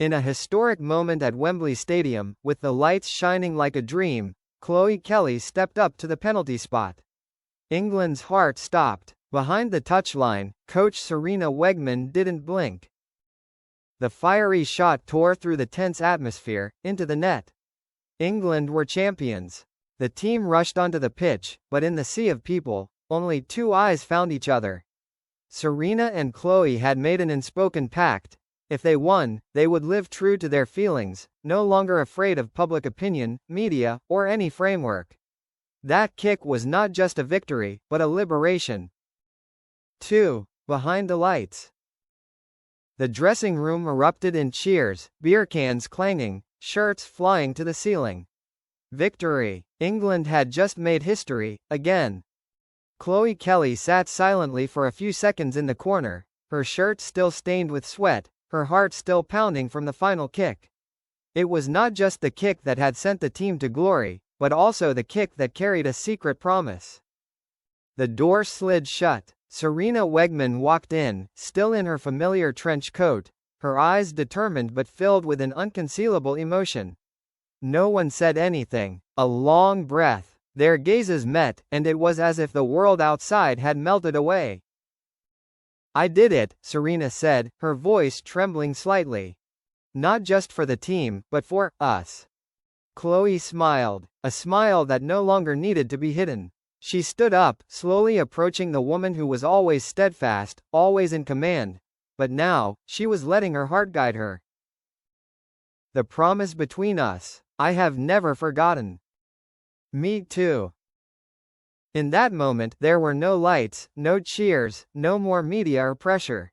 In a historic moment at Wembley Stadium, with the lights shining like a dream, Chloe Kelly stepped up to the penalty spot. England's heart stopped. Behind the touchline, coach Sarina Wiegman didn't blink. The fiery shot tore through the tense atmosphere, into the net. England were champions. The team rushed onto the pitch, but in the sea of people, only two eyes found each other. Sarina and Chloe had made an unspoken pact. If they won, they would live true to their feelings, no longer afraid of public opinion, media, or any framework. That kick was not just a victory, but a liberation. 2. Behind the lights. The dressing room erupted in cheers, beer cans clanging, shirts flying to the ceiling. Victory! England had just made history, again. Chloe Kelly sat silently for a few seconds in the corner, her shirt still stained with sweat, her heart still pounding from the final kick. It was not just the kick that had sent the team to glory, but also the kick that carried a secret promise. The door slid shut. Sarina Wiegman walked in, still in her familiar trench coat, her eyes determined but filled with an unconcealable emotion. No one said anything. A long breath. Their gazes met, and it was as if the world outside had melted away. "I did it," Sarina said, her voice trembling slightly. "Not just for the team, but for us." Chloe smiled, a smile that no longer needed to be hidden. She stood up, slowly approaching the woman who was always steadfast, always in command. But now, she was letting her heart guide her. "The promise between us. I have never forgotten." "Me too." In that moment, there were no lights, no cheers, no more media or pressure.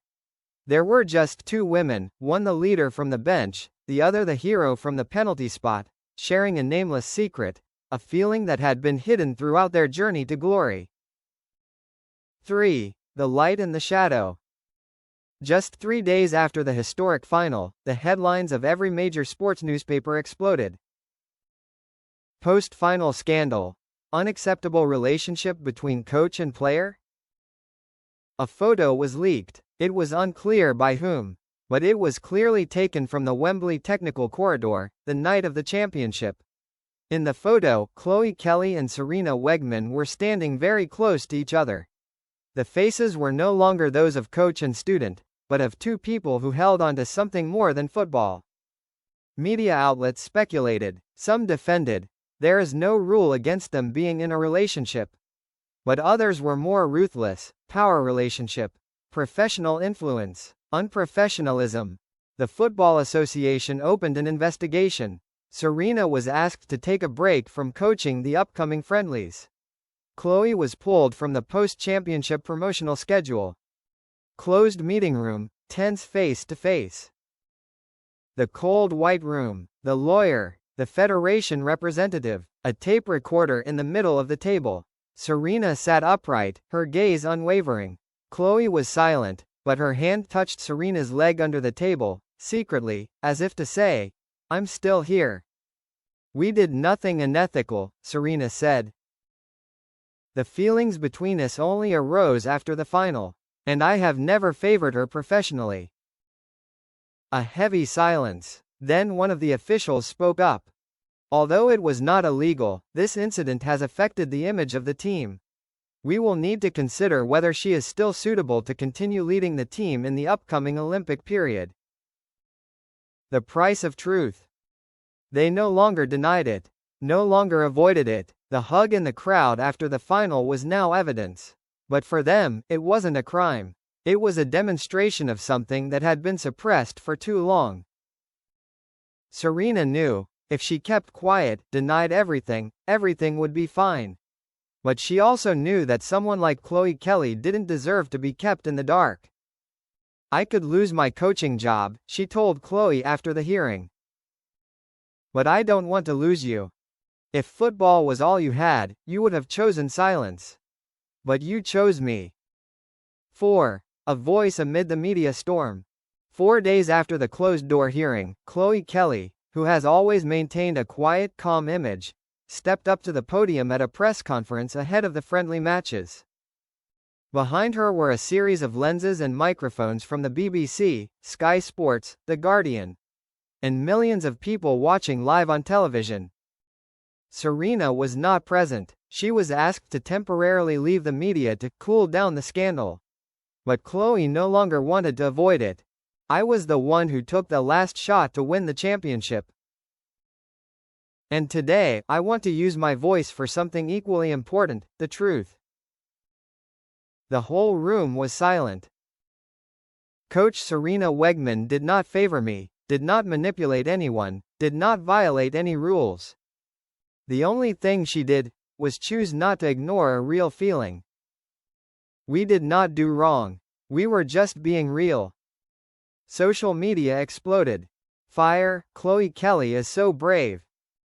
There were just two women, one the leader from the bench, the other the hero from the penalty spot, sharing a nameless secret, a feeling that had been hidden throughout their journey to glory. 3. The light and the shadow. Just 3 days after the historic final, the headlines of every major sports newspaper exploded. Post-final scandal. Unacceptable relationship between coach and player? A photo was leaked. It was unclear by whom, but it was clearly taken from the Wembley technical corridor, the night of the championship. In the photo, Chloe Kelly and Sarina Wiegman were standing very close to each other. The faces were no longer those of coach and student, but of two people who held on to something more than football. Media outlets speculated, some defended, there is no rule against them being in a relationship. But others were more ruthless, power relationship, professional influence, unprofessionalism. The Football Association opened an investigation. Sarina was asked to take a break from coaching the upcoming friendlies. Chloe was pulled from the post-championship promotional schedule. Closed meeting room, tense face-to-face. The cold white room, the lawyer, the federation representative, a tape recorder in the middle of the table. Sarina sat upright, her gaze unwavering. Chloe was silent, but her hand touched Sarina's leg under the table, secretly, as if to say, "I'm still here." "We did nothing unethical," Sarina said. "The feelings between us only arose after the final. And I have never favored her professionally." A heavy silence. Then one of the officials spoke up. "Although it was not illegal, this incident has affected the image of the team. We will need to consider whether she is still suitable to continue leading the team in the upcoming Olympic period." The price of truth. They no longer denied it, no longer avoided it. The hug in the crowd after the final was now evidence. But for them, it wasn't a crime. It was a demonstration of something that had been suppressed for too long. Sarina knew, if she kept quiet, denied everything, everything would be fine. But she also knew that someone like Chloe Kelly didn't deserve to be kept in the dark. "I could lose my coaching job," she told Chloe after the hearing. "But I don't want to lose you. If football was all you had, you would have chosen silence. But you chose me." 4. A voice amid the media storm. 4 days after the closed-door hearing, Chloe Kelly, who has always maintained a quiet, calm image, stepped up to the podium at a press conference ahead of the friendly matches. Behind her were a series of lenses and microphones from the BBC, Sky Sports, The Guardian. and millions of people watching live on television. Sarina was not present. She was asked to temporarily leave the media to cool down the scandal. But Chloe no longer wanted to avoid it. I was the one who took the last shot to win the championship. And today, I want to use my voice for something equally important, the truth. The whole room was silent. Coach Sarina Wiegman did not favor me, did not manipulate anyone, did not violate any rules. The only thing she did was choose not to ignore a real feeling. We did not do wrong. We were just being real. Social media exploded. Fire, Chloe Kelly is so brave.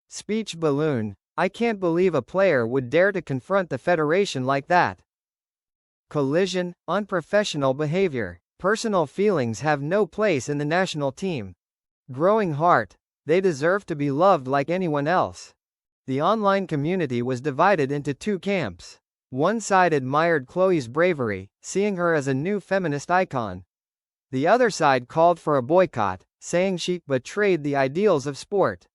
Speech balloon, I can't believe a player would dare to confront the federation like that. Collision, unprofessional behavior. Personal feelings have no place in the national team. Growing heart, they deserve to be loved like anyone else. The online community was divided into two camps. One side admired Chloe's bravery, seeing her as a new feminist icon. The other side called for a boycott, saying she betrayed the ideals of sport.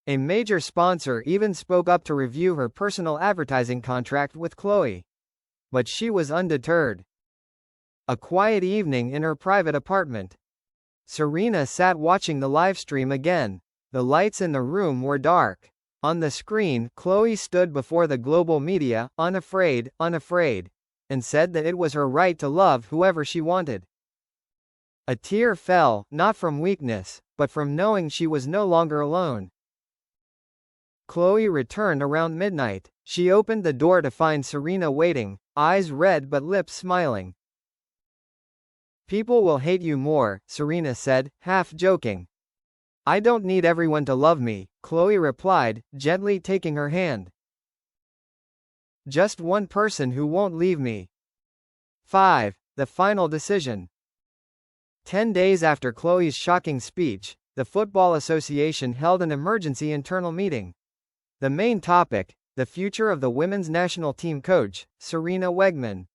A major sponsor even spoke up to review her personal advertising contract with Chloe. But she was undeterred. A quiet evening in her private apartment. Sarina sat watching the livestream again. The lights in the room were dark. On the screen, Chloe stood before the global media, unafraid, and said that it was her right to love whoever she wanted. A tear fell, not from weakness, but from knowing she was no longer alone. Chloe returned around midnight. She opened the door to find Sarina waiting, eyes red but lips smiling. "People will hate you more," Sarina said, half joking. "I don't need everyone to love me," Chloe replied, gently taking her hand. "Just one person who won't leave me." 5. The final decision. 10 days after Chloe's shocking speech, the Football Association held an emergency internal meeting. The main topic, the future of the women's national team coach, Sarina Wiegman.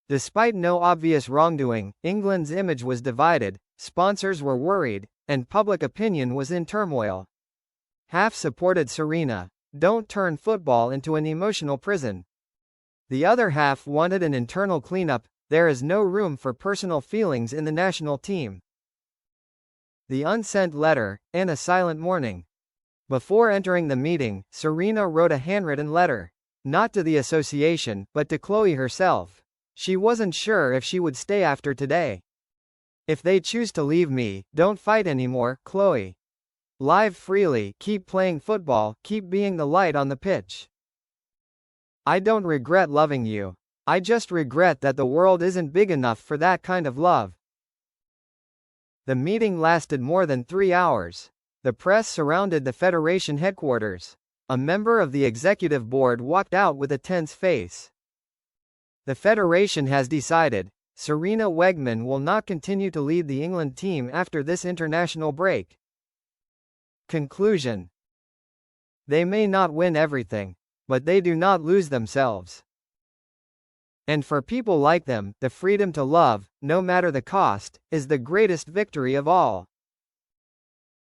Despite no obvious wrongdoing, England's image was divided, sponsors were worried, and public opinion was in turmoil. Half supported Sarina. Don't turn football into an emotional prison. The other half wanted an internal cleanup. There is no room for personal feelings in the national team. The unsent letter, and a silent morning. Before entering the meeting, Sarina wrote a handwritten letter. Not to the association, but to Chloe herself. She wasn't sure if she would stay after today. "If they choose to leave me, don't fight anymore, Chloe. Live freely, keep playing football, keep being the light on the pitch. I don't regret loving you. I just regret that the world isn't big enough for that kind of love." The meeting lasted more than 3 hours. The press surrounded the federation headquarters. A member of the executive board walked out with a tense face. "The federation has decided. Sarina Wiegman will not continue to lead the England team after this international break." Conclusion. They may not win everything, but they do not lose themselves. And for people like them, the freedom to love, no matter the cost, is the greatest victory of all.